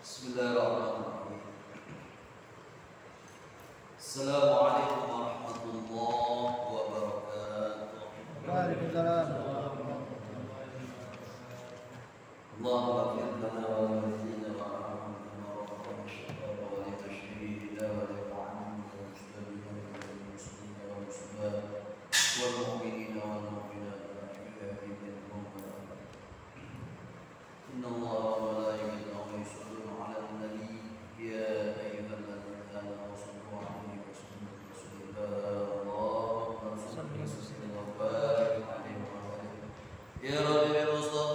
Bismillahirrahmanirrahim. Assalamualaikum warahmatullahi wabarakatuh. Waalaikumsalam. Allahumma ighfir lana wa liwalidayna wa arhamna wa rabbana wa li tashhidina wa li mu'minina wa muslimina wal muslimat wal mu'minina wal mu'minat wal ahya'i minhum wal amwat. Inna Allaha wa malaikatahu yusholluna 'alan nabiy ya ayyuhalladzina amanu shallu 'alaihi wa sallimu taslima. Allahumma shalli wa sallim wa barik 'alaihi wa 'ala ya rabbi bil mustafa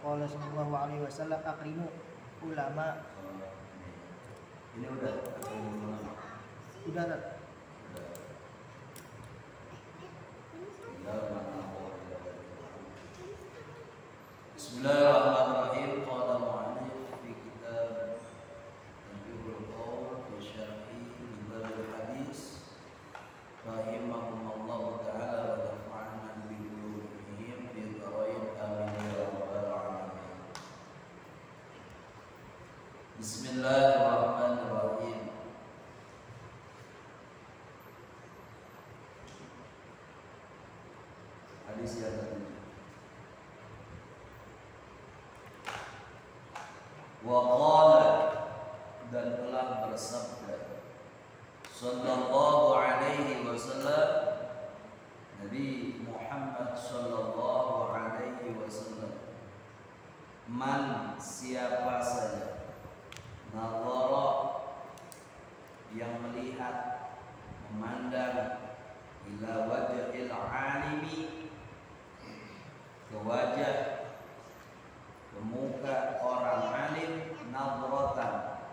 Qala sallallahu alaihi wasallam akrimu ulama. Ini udah Udah. Bismillahirrahmanirrahim. Qala mu'allif fi kitab Tanbihul Qawl fi syarhi Kitabul Hadis rahimahumullah ta'ala wa nafa'ana bi ulumihim fi dharain amin ya rabbal alamin. Bismillahirrahmanirrahim. Hadis yang tadi. Wa qala, dan telah bersabda sallallahu alaihi wasallam Nabi Muhammad sallallahu alaihi wasallam, man siapa saja nazara yang melihat, memandang ila wajhil alimi, ke wajah, ke muka orang alim, nazratan,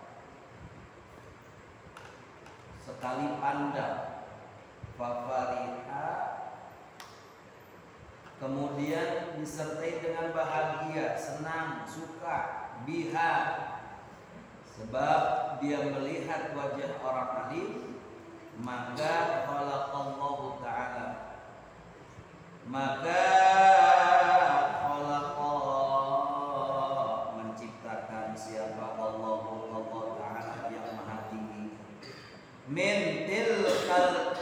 sekali pandang, fafariha, kemudian disertai dengan bahagia, senang, suka, biha, sebab dia melihat wajah orang alim, maka khalaqallahu ta'ala, maka menciptakan siapa Allah Ta'ala yang maha tinggi, min tilkal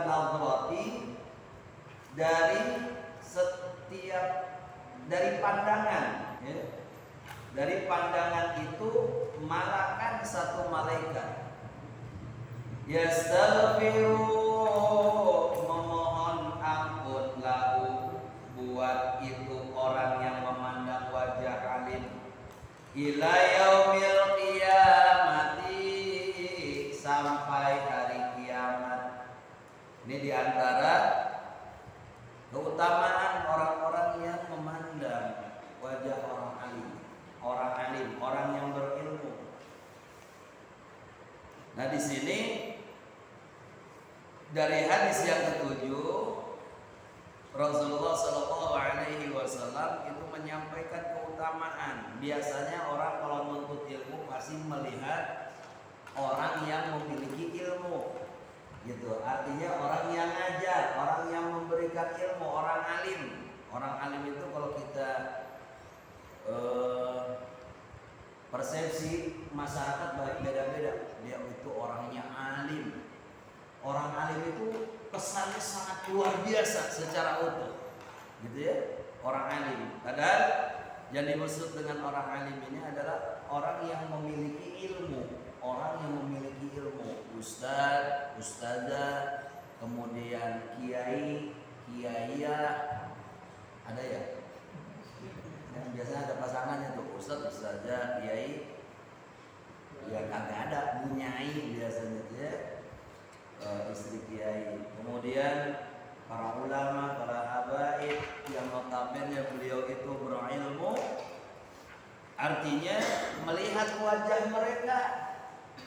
nazrati, dari pandangan, ya. Dari pandangan itu malakan satu malaikat, yastaghfiru, memohon ampun, lahu, buat itu orang yang memandang wajah alim, ila yaumil qiyamati, sampai hari kiamat. Ini diantara keutamaan orang-orang yang memandang wajah orang alim, orang yang berilmu. Nah, di sini dari hadis yang ketujuh, Rasulullah Shallallahu Alaihi Wasallam itu menyampaikan keutamaan. Biasanya orang kalau menuntut ilmu pasti melihat orang yang memiliki ilmu, gitu. Artinya orang yang ngajar, orang yang memberikan ilmu, orang alim. Orang alim itu kalau kita persepsi masyarakat beda-beda. Dia itu orangnya alim. Orang alim itu kesannya sangat luar biasa secara utuh, gitu ya. Orang alim. Padahal yang dimaksud dengan orang alim ini adalah orang yang memiliki ilmu. Orang yang memiliki ilmu, ustadz, ustazah, kemudian kiai, kiaiyah, ada ya? Yang biasanya ada pasangannya tuh, ustadz, ustazah, kiai, ya kagak ada, bunyai biasanya ya, istri kiai. Kemudian para ulama, para habaib yang notabene beliau itu berilmu, artinya melihat wajah mereka.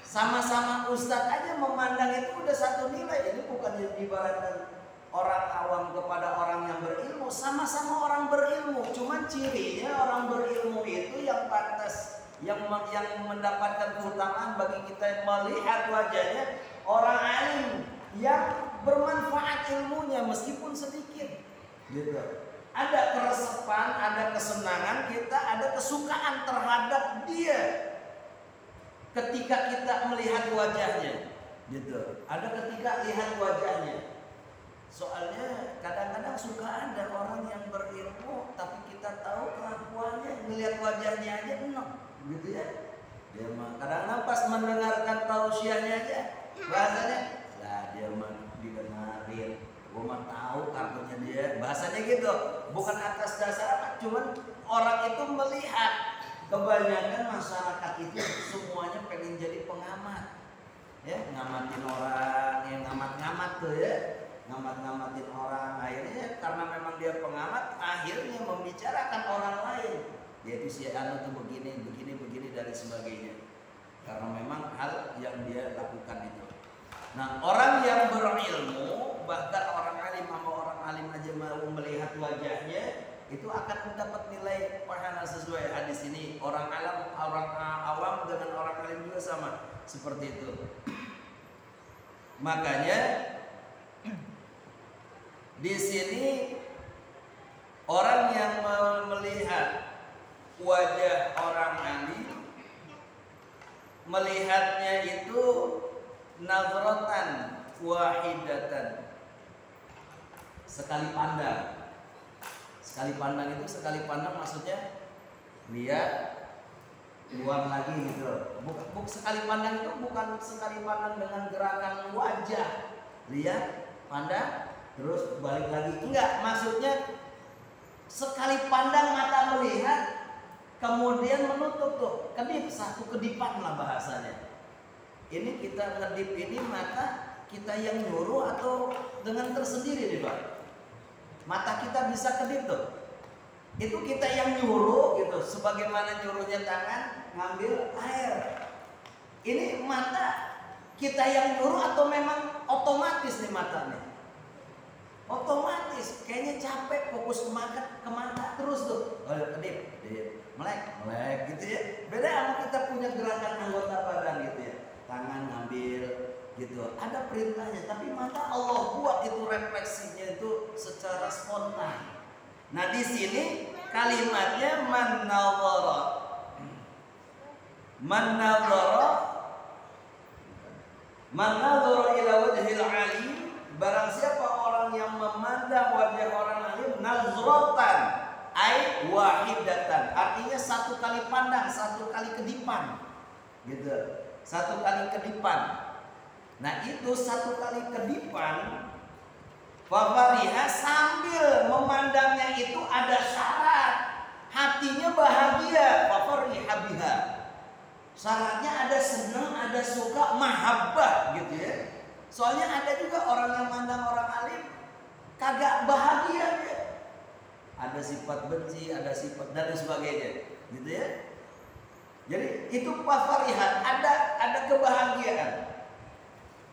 Sama-sama ustadz aja memandang itu udah satu nilai. Ini bukan ibaratkan orang awam kepada orang yang berilmu. Sama-sama orang berilmu. Cuman cirinya orang berilmu itu yang pantas, yang mendapatkan keutamaan bagi kita melihat wajahnya orang alim yang bermanfaat ilmunya meskipun sedikit. Gitu. Ada keresapan, ada kesenangan kita, ada kesukaan terhadap dia. Ketika kita melihat wajahnya, gitu. Ada ketika lihat wajahnya. Soalnya kadang-kadang suka ada orang yang berilmu, tapi kita tahu kelakuannya, melihat wajahnya aja enak, gitu ya. Dia mah kadang-kadang pas mendengarkan tausiahnya aja, bahasanya, lah dia mah didengarin. Gua mah tahu kartunya dia, bahasanya gitu. Bukan atas dasar apa, cuman orang itu melihat. Kebanyakan masyarakat itu semuanya pengen jadi pengamat, ya, ngamatin orang, yang ngamat-ngamat tuh ya, ngamat-ngamatin orang. Akhirnya karena memang dia pengamat, akhirnya membicarakan orang lain. Dia itu si anu tuh begini, dan sebagainya. Karena memang hal yang dia lakukan itu. Nah, orang yang berilmu, bahkan orang alim sama orang alim aja mau melihat wajahnya, itu akan mendapat nilai pahala sesuai hadis ini. Orang awam dengan orang alim juga sama seperti itu. Makanya di sini orang yang melihat wajah orang alim, melihatnya itu nazratan wahidatan, sekali pandang. Sekali pandang itu, sekali pandang maksudnya lihat keluar lagi gitu. Bukan sekali pandang itu bukan sekali pandang dengan gerakan wajah. Lihat, pandang, terus balik lagi. Enggak, maksudnya sekali pandang mata melihat, kemudian menutup tuh, kedip, satu kedipan lah bahasanya. Ini kita kedip ini mata kita yang nyuruh atau dengan tersendiri nih Pak? Mata kita bisa kedip tuh. Itu kita yang nyuruh gitu, sebagaimana nyuruhnya tangan ngambil air. Ini mata kita yang nyuruh atau memang otomatis nih matanya? Otomatis, kayaknya capek fokus ke mata terus tuh. Oh, kedip, melek gitu ya. Beda sama kita punya gerakan anggota badan gitu ya. Tangan ngambil gitu. Ada perintahnya, tapi mata Allah buat itu refleksinya itu secara spontan. Nah, di sini kalimatnya man nadhara ila wajhil alim. Barang siapa orang yang memandang wajah orang alim, nazratan ay wahidatan, artinya satu kali pandang, satu kali kedipan gitu, satu kali kedipan. Nah itu satu kali kedipan, fafariha, sambil memandangnya itu ada syarat, hatinya bahagia, fafariha biha, syaratnya ada senang, ada suka, mahabbah gitu ya. Soalnya ada juga orang yang mandang orang alim kagak bahagia dia. Ada sifat benci, ada sifat dan sebagainya, gitu ya. Jadi itu fafarihat, ada kebahagiaan.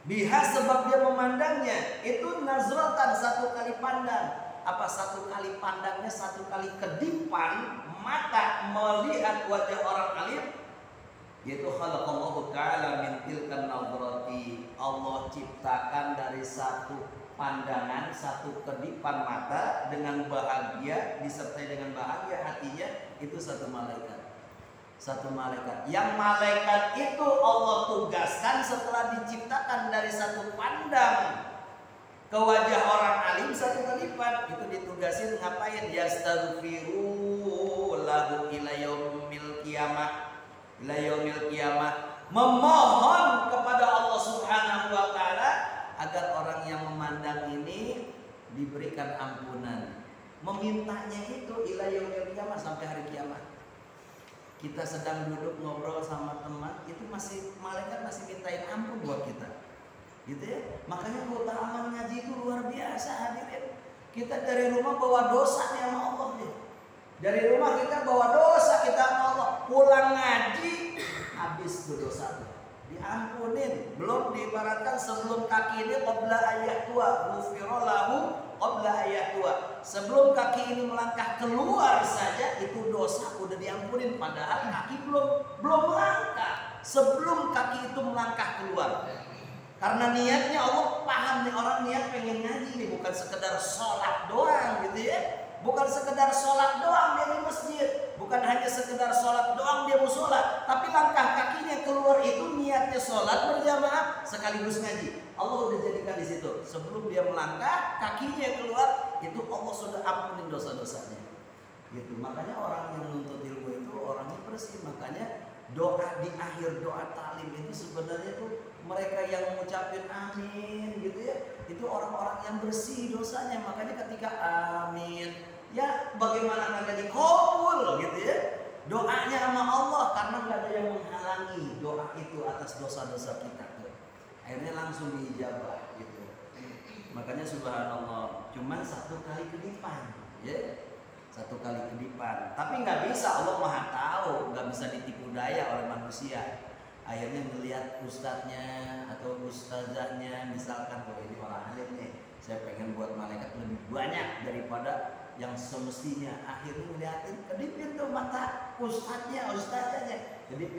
Biha, sebab dia memandangnya itu nazratan, satu kali pandang. Apa satu kali pandangnya, satu kali kedipan mata melihat wajah orang alim. Yaitu khalaqallahu ta'ala min tilkan nazrati, Allah ciptakan dari satu pandangan, satu kedipan mata dengan bahagia, disertai dengan bahagia hatinya, itu satu malaikat. Satu malaikat. Yang malaikat itu Allah tugaskan setelah diciptakan dari satu pandang ke wajah orang alim, satu kedipan, itu ditugasin ngapain? Yastaghfiru lahu ila yaumil qiyamah, ila yaumil qiyamah, memohon kepada Allah Subhanahu wa taala agar orang yang memandang ini diberikan ampunan. Memintanya itu ila yaumil qiyamah, sampai hari kiamat. Kita sedang duduk ngobrol sama teman, itu masih malaikat masih mintain ampun buat kita. Gitu ya. Makanya keutamaan ngaji itu luar biasa hadirin. Kita dari rumah bawa dosa nih sama Allah nih. Dari rumah kita bawa dosa kita sama Allah, pulang ngaji habis tuh dosa, diampunin. Belum diibaratkan sebelum kaki ini qabla ayat tua, ghufira lahu qabla ayat tua. Sebelum kaki ini melangkah keluar saja itu dosa udah diampunin, padahal kaki belum melangkah. Sebelum kaki itu melangkah keluar. Karena niatnya Allah paham nih, orang niat pengen ngaji nih, bukan sekedar sholat doang gitu ya. Bukan sekedar sholat doang dia di masjid, bukan hanya sekedar sholat doang dia mau sholat, tapi langkah kakinya keluar itu niatnya sholat berjamaah sekaligus ngaji. Allah udah jadikan di situ. Sebelum dia melangkah, kakinya keluar, itu Allah sudah ampunin dosa-dosanya. Gitu. Makanya orang yang menuntut ilmu itu orangnya bersih. Makanya doa di akhir doa talim itu sebenarnya tuh mereka yang mengucapin amin gitu ya, itu orang-orang yang bersih dosanya. Makanya ketika amin, ya bagaimana kagak dikabul gitu ya doanya sama Allah, karena nggak ada yang menghalangi doa itu atas dosa-dosa kita tuh. Akhirnya langsung diijabah gitu. Makanya subhanallah, cuman satu kali kedipan ya, satu kali kedipan. Tapi nggak bisa, Allah maha tahu, nggak bisa ditipu daya oleh manusia. Akhirnya melihat ustadznya atau ustazahnya, misalkan kalau ini orang alim nih, saya pengen buat malaikat lebih banyak daripada yang semestinya. Akhirnya ngeliatin, kedipin tuh mata ustadznya, ustazahnya, kedip.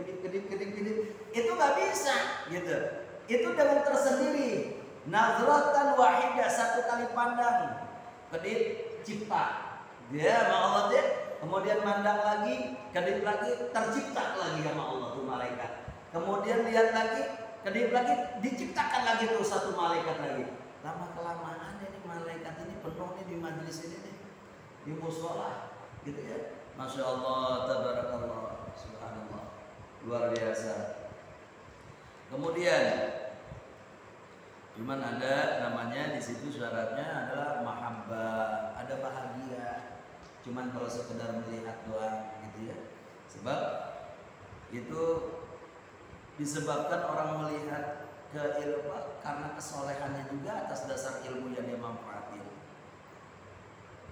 Itu nggak bisa gitu. Itu dengan tersendiri. Nazratan wahidah, satu kali pandang, kedip cipta. Dia sama Allah dia, kemudian mandang lagi, kedip lagi, tercipta lagi sama Allah tuh malaikat. Kemudian lihat lagi, kedip lagi, diciptakan lagi tuh satu malaikat lagi. Lama kelamaan ini malaikat ini penuh nih di majelis ini nih, di mushola, gitu ya. Masya Allah, tabarakallah, subhanallah, luar biasa. Kemudian Cuman ada namanya di situ syaratnya adalah mahabbah, ada bahagia. Cuman kalau sekedar melihat doang gitu ya. Sebab itu disebabkan orang melihat ke ilmu karena kesolehannya juga atas dasar ilmu yang dia manfaatin.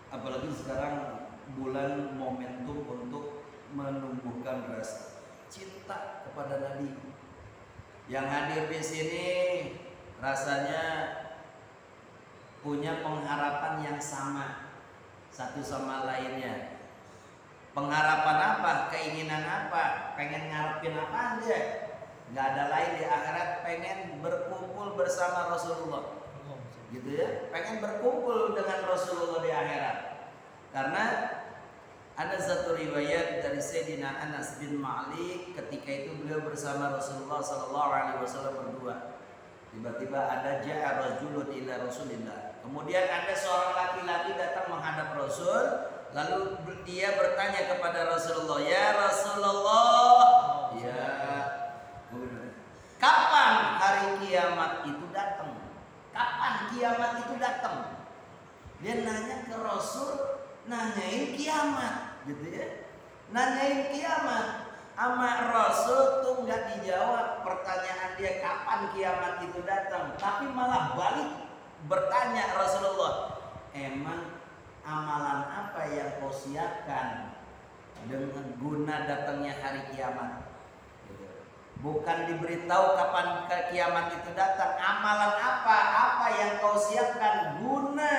Apalagi sekarang bulan momentum untuk menumbuhkan rasa cinta kepada Nabi. Yang hadir di sini rasanya punya pengharapan yang sama satu sama lainnya. Pengharapan apa? Keinginan apa? Pengen ngarepin apa dia? Nggak ada lain di akhirat, pengen berkumpul bersama Rasulullah. Gitu ya, pengen berkumpul dengan Rasulullah di akhirat. Karena ada satu riwayat dari Sayyidina Anas bin Malik, ketika itu beliau bersama Rasulullah SAW berdua. Tiba-tiba ada ja'a rajulun ila Rasulillah. Kemudian ada seorang laki-laki datang menghadap Rasul, lalu dia bertanya kepada Rasulullah, "Ya Rasulullah, ya, kapan hari kiamat itu datang? Kapan kiamat itu datang?" Dia nanya ke Rasul, nanyain kiamat, gitu ya. Nanyain kiamat. Ama Rasul tuh nggak dijawab pertanyaan dia kapan kiamat itu datang, tapi malah balik bertanya Rasulullah, emang amalan apa yang kau siapkan dengan guna datangnya hari kiamat? Bukan diberitahu kapan kiamat itu datang, amalan apa yang kau siapkan guna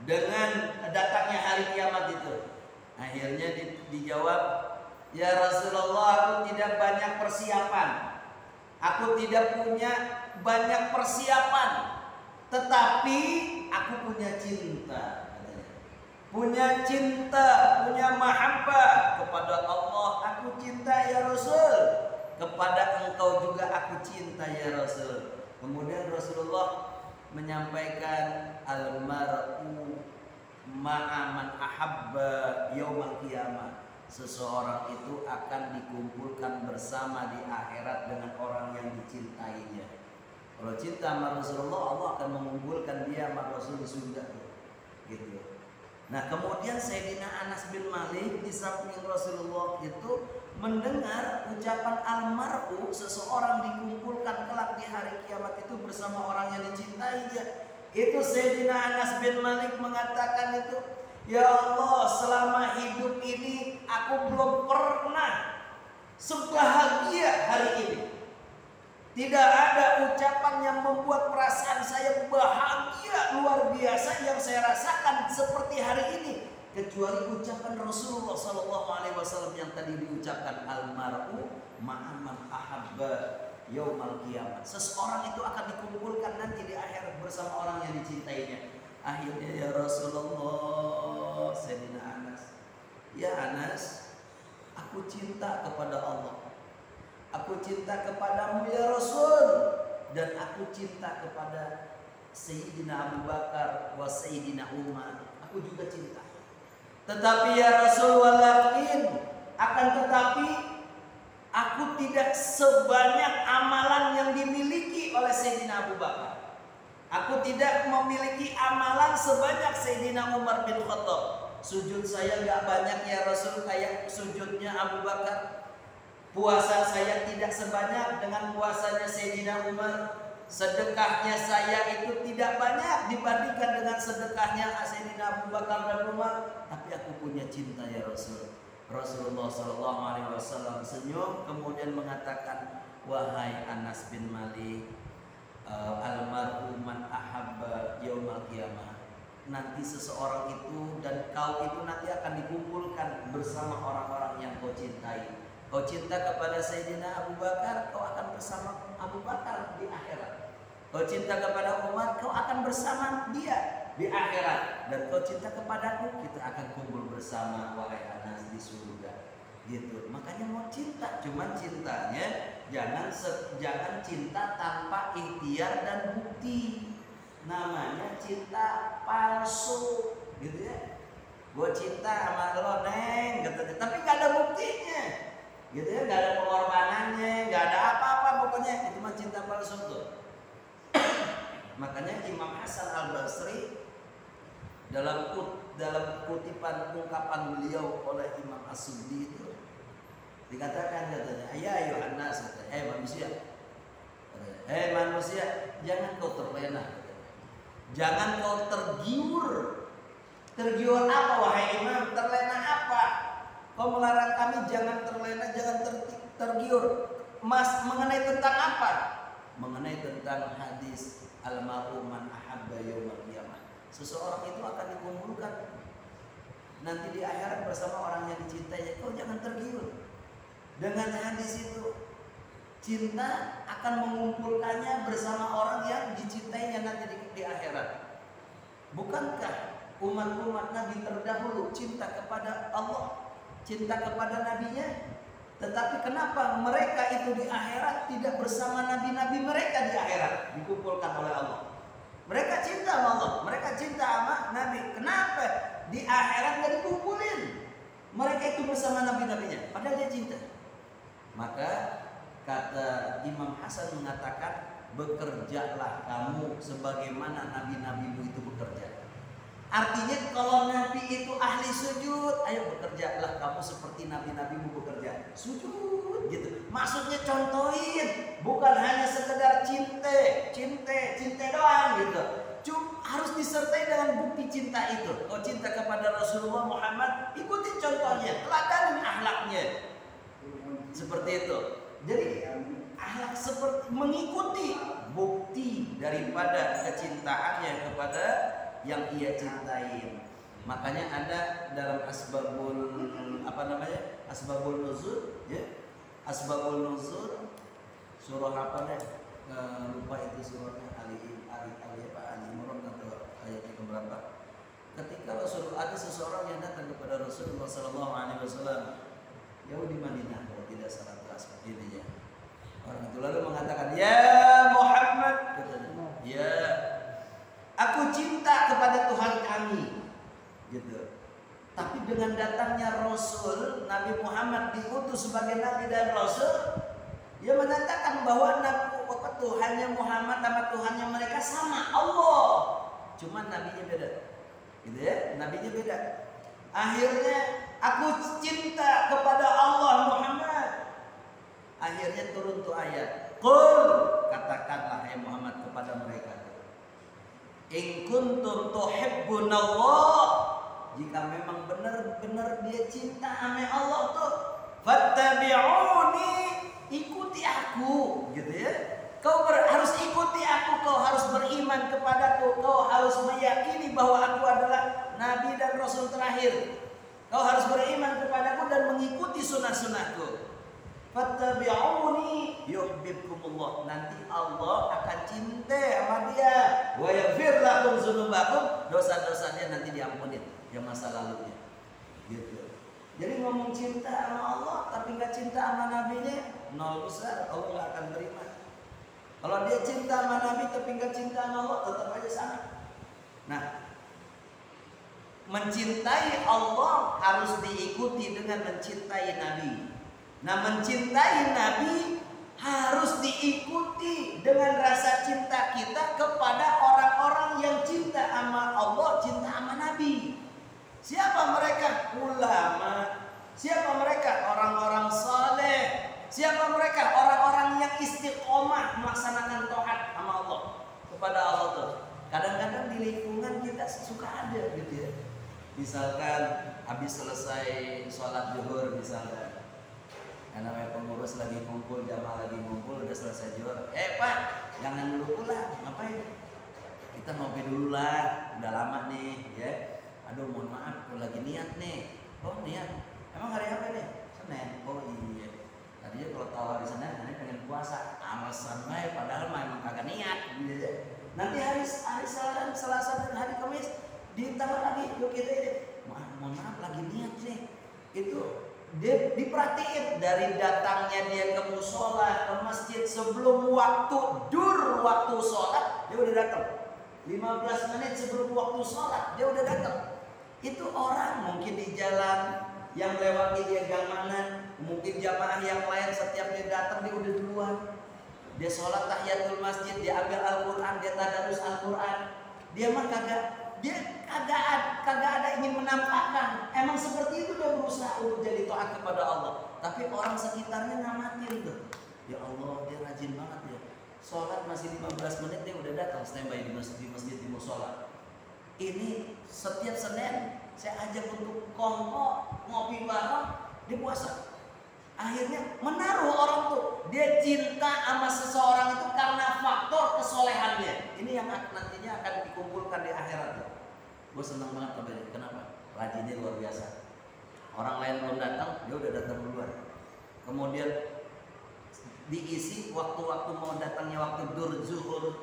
dengan datangnya hari kiamat itu? Akhirnya dijawab, "Ya Rasulullah, aku tidak banyak persiapan. Aku tidak punya banyak persiapan, tetapi aku punya cinta." Punya cinta, punya mahabbah kepada Allah. Aku cinta ya Rasul. Kepada engkau juga aku cinta ya Rasul. Kemudian Rasulullah menyampaikan, al-mar'u ma'aman ahabba yaumal qiyamah. Seseorang itu akan dikumpulkan bersama di akhirat dengan orang yang dicintainya. Kalau cinta sama Rasulullah, Allah akan mengumpulkan dia sama Rasul di surga, gitu. Nah, kemudian Sayyidina Anas bin Malik di samping Rasulullah itu mendengar ucapan almarhum, seseorang dikumpulkan kelak di hari kiamat itu bersama orang yang dicintainya. Itu Sayyidina Anas bin Malik mengatakan itu, "Ya Allah, selama hidup ini aku belum pernah sebahagia hari ini. Tidak ada ucapan yang membuat perasaan saya bahagia luar biasa yang saya rasakan seperti hari ini, kecuali ucapan Rasulullah SAW yang tadi diucapkan, almar'u ma'aman ahabba yaumal qiyamah." Seseorang itu akan dikumpulkan nanti di akhirat bersama orang yang dicintainya. Akhirnya ya Rasulullah, Sayyidina Anas, "Ya Anas, aku cinta kepada Allah. Aku cinta kepadamu ya Rasul, dan aku cinta kepada Sayyidina Abu Bakar wa Sayyidina Umar. Aku juga cinta. Tetapi ya Rasul, walakin, akan tetapi aku tidak sebanyak amalan yang dimiliki oleh Sayyidina Abu Bakar. Aku tidak memiliki amalan sebanyak Sayyidina Umar bin Khattab. Sujud saya gak banyak ya Rasul kayak sujudnya Abu Bakar. Puasa saya tidak sebanyak dengan puasanya Sayyidina Umar. Sedekahnya saya itu tidak banyak dibandingkan dengan sedekahnya Sayyidina Abu Bakar dan Umar. Tapi aku punya cinta ya Rasul." Rasulullah SAW senyum kemudian mengatakan, "Wahai Anas bin Malik, almar'u man ahabba yaumal qiyamah." Nanti seseorang itu dan kau itu nanti akan dikumpulkan bersama orang-orang yang kau cintai. Kau cinta kepada Sayyidina Abu Bakar, kau akan bersama Abu Bakar di akhirat. Kau cinta kepada Umar, kau akan bersama dia di akhirat. Dan kau cinta kepadaku, kita akan kumpul bersama, wahai Anas, di surga. Gitu. Makanya mau cinta, cuman cintanya jangan cinta tanpa ikhtiar dan bukti. Namanya cinta palsu, gitu ya. Gue cinta sama lo neng, gitu. Tapi gak ada buktinya, gitu ya. Gak ada pengorbanannya, gak ada apa-apa pokoknya. Itu mah cinta palsu tuh. Makanya Imam Hasan Al-Basri dalam kutipan ungkapan beliau oleh Imam As-Suddi itu dikatakan, katanya, ya Yohanes, manusia, jangan kau terlena, jangan kau tergiur. Tergiur apa wahai Imam? Terlena apa? Kau melarang kami jangan terlena, jangan tergiur. Mas, mengenai tentang apa? Mengenai tentang hadis al-mar'u man ahabba yaumal qiyamah. Seseorang itu akan dikumpulkan nanti di akhirat bersama orang yang dicintainya. Kau jangan tergiur dengan hadis itu. Cinta akan mengumpulkannya bersama orang yang dicintainya nanti di akhirat. Bukankah umat-umat Nabi terdahulu cinta kepada Allah, cinta kepada nabinya? Tetapi kenapa mereka itu di akhirat tidak bersama nabi-nabi mereka di akhirat dikumpulkan oleh Allah? Mereka cinta sama Allah, mereka cinta sama nabi. Kenapa di akhirat nggak dikumpulin? Mereka itu bersama nabi-nabinya, padahal dia cinta. Maka kata Imam Hasan mengatakan, bekerjalah kamu sebagaimana nabi-nabimu itu bekerja. Artinya kalau nabi itu ahli sujud, ayo bekerjalah kamu seperti nabi-nabimu bekerja. Sujud gitu. Maksudnya contohin, bukan hanya sekedar cinta doang gitu. Harus disertai dengan bukti cinta itu. Kau cinta kepada Rasulullah Muhammad, ikuti contohnya, teladanin akhlaknya. Seperti itu. Jadi akhlak seperti mengikuti bukti daripada kecintaannya kepada yang ia cintai. Makanya ada dalam asbabul nuzul, ya. Asbabul nuzul surah apa deh? Lupa itu surahnya, Ali Imran atau ayatnya keberapa. Ketika ada seseorang yang datang kepada Rasulullah SAW, Yahudi Madinah kalau tidak salah seperti ini ya. Orang itu lalu mengatakan, ya Muhammad, katanya, ya, aku cinta kepada Tuhan kami, gitu. Tapi dengan datangnya Rasul, Nabi Muhammad diutus sebagai Nabi dan Rasul, dia menyatakan bahwa Tuhannya Muhammad sama Tuhannya mereka sama, Allah. Cuma nabinya beda, gitu ya, nabinya beda. Akhirnya aku cinta kepada Allah Muhammad. Akhirnya turun tuh ayat, qul, katakanlah hai Muhammad kepada mereka, in kuntum tuhibbunallah, jika memang benar-benar dia cinta sama Allah tuh, fattabi'uni, ikuti aku, gitu ya. Kau harus ikuti aku, kau harus beriman kepadaku, kau harus meyakini bahwa aku adalah Nabi dan Rasul terakhir. Kau harus beriman kepadaku dan mengikuti sunnah-sunnahku. Fattabi'uni yuhibbukumullah, nanti Allah akan cinta sama dia. Wa yaghfir lakum dzunubakum, dosa-dosanya nanti diampunin yang masa lalunya. Gitu. Jadi ngomong cinta sama Allah tapi nggak cinta sama nabinya, nol besar, Allah nggak akan terima. Kalau dia cinta sama nabi tapi nggak cinta sama Allah, tetap aja sama. Nah, mencintai Allah harus diikuti dengan mencintai nabi. Nah, mencintai nabi harus diikuti dengan rasa cinta kita kepada orang-orang yang cinta sama Allah, cinta sama nabi. Siapa mereka? Ulama. Siapa mereka? Orang-orang saleh. Siapa mereka? Orang-orang yang istiqomah melaksanakan taat sama Allah, kepada Allah tuh. Kadang-kadang di lingkungan kita suka ada gitu ya. Misalkan habis selesai sholat zuhur misalnya, namanya pengurus lagi kumpul, jamaah lagi kumpul, udah selesai zuhur. Pak, jangan dulu pulang, ngapain? Kita ngopi dulu lah, udah lama nih, ya. Aduh, mohon maaf, aku lagi niat nih. Oh niat, emang hari apa nih? Senin. Oh iya. Tadinya kalau tahu hari Senin, nanti pengen puasa. Alasan baik, padahal memang kagak niat. Gitu. Nanti hari Selasa dan hari Kamis ditambah lagi, yuk kita ini. Mohon maaf, lagi niat nih. Itu dia diperhatiin dari datangnya dia ke musola, ke masjid sebelum waktu sholat, dia udah datang. 15 menit sebelum waktu sholat, dia udah datang. Itu orang mungkin di jalan yang lewati dia gamanan, mungkin jamaah yang lain setiap dia datang dia udah duluan. dia sholat tahiyatul masjid, dia ambil Al-Quran, dia tadarus Al-Quran. Dia mah kagak ada ingin menampakkan. Emang seperti itu dia berusaha untuk jadi taat kepada Allah. Tapi orang sekitarnya ngamatin tuh. Ya Allah, dia rajin banget ya. Sholat masih 15 menit dia udah datang standby di masjid di musola. Ini setiap Senin saya ajak untuk kongko ngopi bareng, dia puasa. Akhirnya menaruh orang tuh, dia cinta sama seseorang itu karena faktor kesolehannya. Ini yang nantinya akan dikumpulkan di akhirat. Gue senang banget kabarnya. Kenapa? Rajinnya luar biasa. Orang lain belum datang, dia udah datang duluan. Kemudian diisi waktu-waktu mau datangnya waktu dur zuhur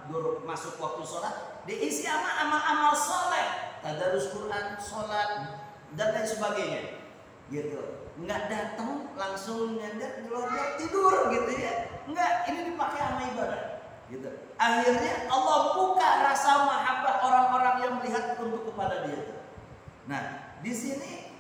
dur masuk waktu sholat, diisi sama amal soleh, tadarus Quran, sholat dan lain sebagainya, gitu. Nggak datang langsung nyender keluar tidur gitu ya, nggak, ini dipakai sama ibadah, gitu. Akhirnya Allah buka rasa mahabbah orang-orang yang melihat untuk kepada dia. Nah, di sini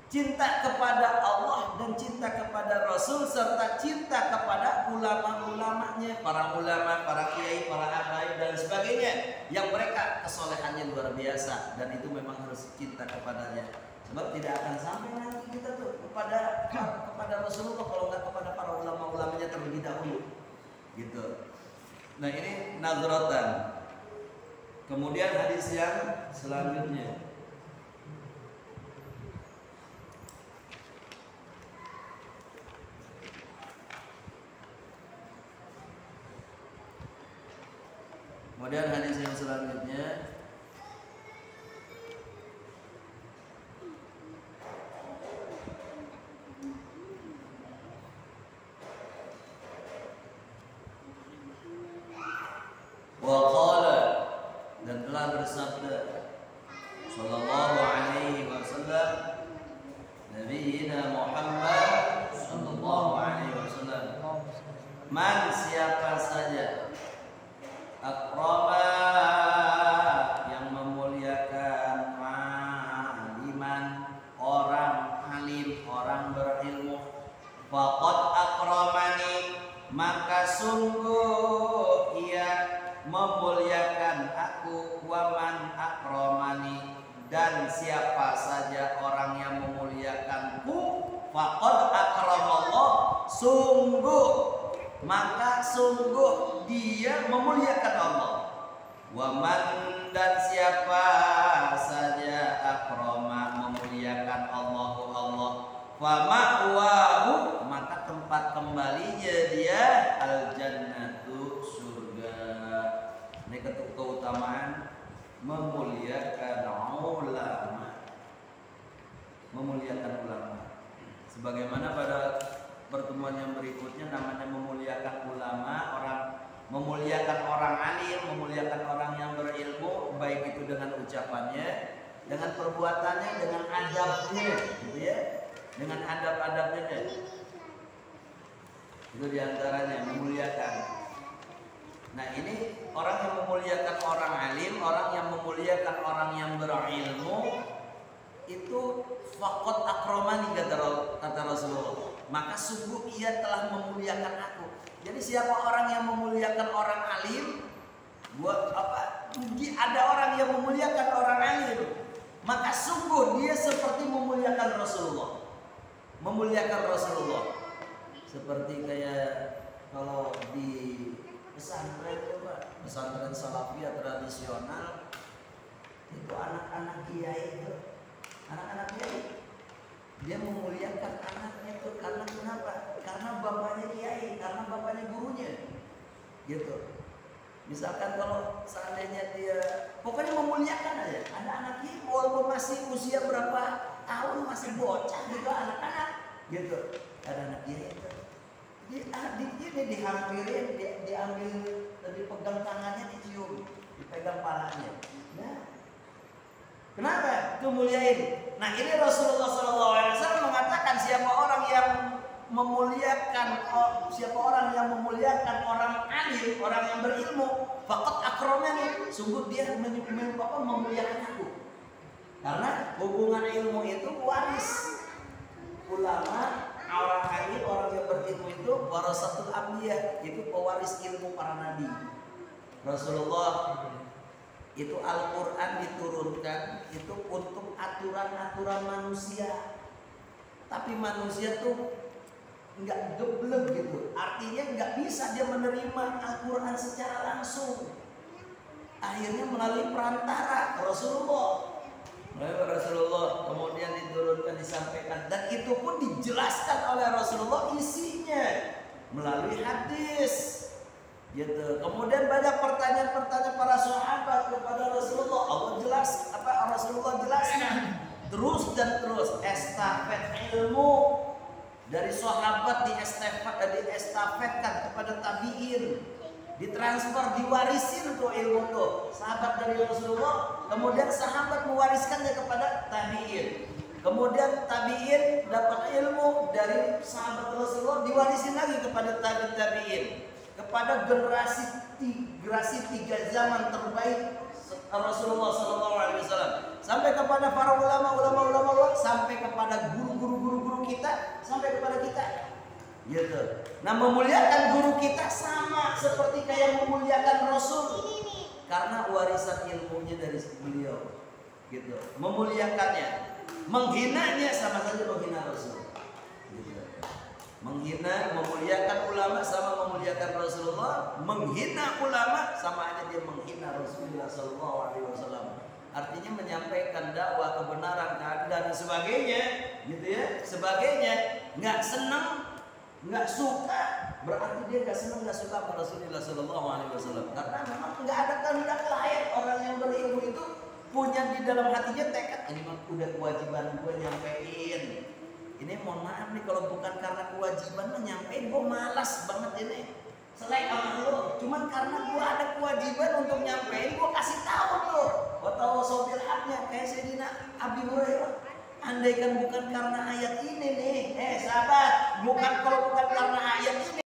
cinta kepada Allah dan cinta kepada Rasul serta cinta kepada ulama-ulamanya, para ulama, para kiai, para habaib dan sebagainya yang mereka kesolehannya luar biasa, dan itu memang harus cinta kepadanya. Sebab tidak akan sampai nanti kita tuh kepada Rasulullah kalau nggak kepada para ulama-ulamanya terlebih dahulu, gitu. Nah, ini nazratan. Kemudian hadis yang selanjutnya. Kemudian hadis yang selanjutnya, waqala, dan telah bersabda sallallahu alaihi wasallam Nabiina Muhammad sallallahu alaihi wasallam, man, siapa saja, akrama, yang memuliakan, aliman, orang alim, orang berilmu, faqad akramani, maka sungguh ia memuliakan aku, waman akramani, dan siapa saja orang yang memuliakanku, faqad akramallah, sungguh maka sungguh dia memuliakan Allah. Waman, dan siapa saja akrama, memuliakan Allah, fama'wahu, maka tempat kembalinya dia al-jannatu, surga. Ini keutamaan memuliakan ulama. Memuliakan ulama. Sebagaimana pada pertemuan yang berikutnya namanya memuliakan ulama, orang memuliakan orang alim, memuliakan orang yang berilmu, baik itu dengan ucapannya, dengan perbuatannya, dengan adabnya, gitu ya, dengan adab-adabnya. Itu diantaranya memuliakan. Nah, ini orang yang memuliakan orang alim, orang yang memuliakan orang yang berilmu, itu faqad akramani, kata Rasulullah, maka sungguh ia telah memuliakan aku. Jadi siapa orang yang memuliakan orang alim, ada orang yang memuliakan orang alim, maka sungguh dia seperti memuliakan Rasulullah. Memuliakan Rasulullah. Seperti kayak kalau di pesantren, pesantren salafiyah tradisional, itu anak-anak kiai itu, anak-anak kiai, dia memuliakan anaknya itu karena kenapa? Karena bapaknya kiai, karena bapaknya gurunya, gitu. Misalkan kalau seandainya dia pokoknya memuliakan aja, ada anak kiai walaupun masih usia berapa tahun, masih bocah gitu, anak-anak, gitu. Ada anak kiai itu, dia dihampirin, diambil, dipegang tangannya, dicium, dipegang palanya. Nah, kenapa? Kemuliain. Nah, ini Rasulullah SAW mengatakan siapa orang yang memuliakan orang alim, orang yang berilmu, faqad akramani, sungguh dia memuliakan aku. Karena hubungan ilmu itu waris ulama orang alim, orang yang berilmu itu warasatul anbiya, itu pewaris ilmu para nabi. Rasulullah itu Al-Quran diturunkan itu untuk aturan-aturan manusia, tapi manusia tuh nggak geblek gitu, artinya nggak bisa dia menerima Al-Quran secara langsung. Akhirnya melalui perantara Rasulullah, kemudian diturunkan, disampaikan, dan itu pun dijelaskan oleh Rasulullah isinya melalui hadis. Gitu. Kemudian banyak pertanyaan-pertanyaan para sahabat kepada Rasulullah. Rasulullah jelaskan terus dan terus, estafet ilmu dari sahabat diestafetkan kepada tabi'in, ditransfer, diwarisin tuh ilmu tuh sahabat dari Rasulullah, kemudian sahabat mewariskannya kepada tabi'in, kemudian tabi'in dapat ilmu dari sahabat Rasulullah, diwarisin lagi kepada tabi'in, kepada generasi tiga zaman terbaik Rasulullah SAW, sampai kepada para ulama, sampai kepada guru kita, sampai kepada kita. Gitu. Nah, memuliakan guru kita sama seperti kayak memuliakan Rasul, karena warisan ilmunya dari beliau. Gitu. Memuliakannya, menghinanya sama saja menghina Rasul. Menghina, memuliakan ulama sama memuliakan Rasulullah. Menghina ulama sama aja dia menghina Rasulullah SAW. Artinya menyampaikan dakwah, kebenaran, keadilan dan sebagainya, gitu ya. Sebagainya, nggak senang, nggak suka, berarti dia nggak senang, nggak suka pada Rasulullah SAW. Karena memang nggak ada kehendak lain. Orang yang berilmu itu punya di dalam hatinya tekad, ini mah udah kewajiban gue nyampein. Ini mohon maaf nih, kalau bukan karena kewajiban nyampein, gue malas banget ini. Selain sama lu, cuman karena gue ada kewajiban untuk nyampein, gue kasih tahu tuh. Watau sopir haknya kayak Sayyidina Abi Hurairah. Andaikan bukan karena ayat ini nih, sahabat, kalau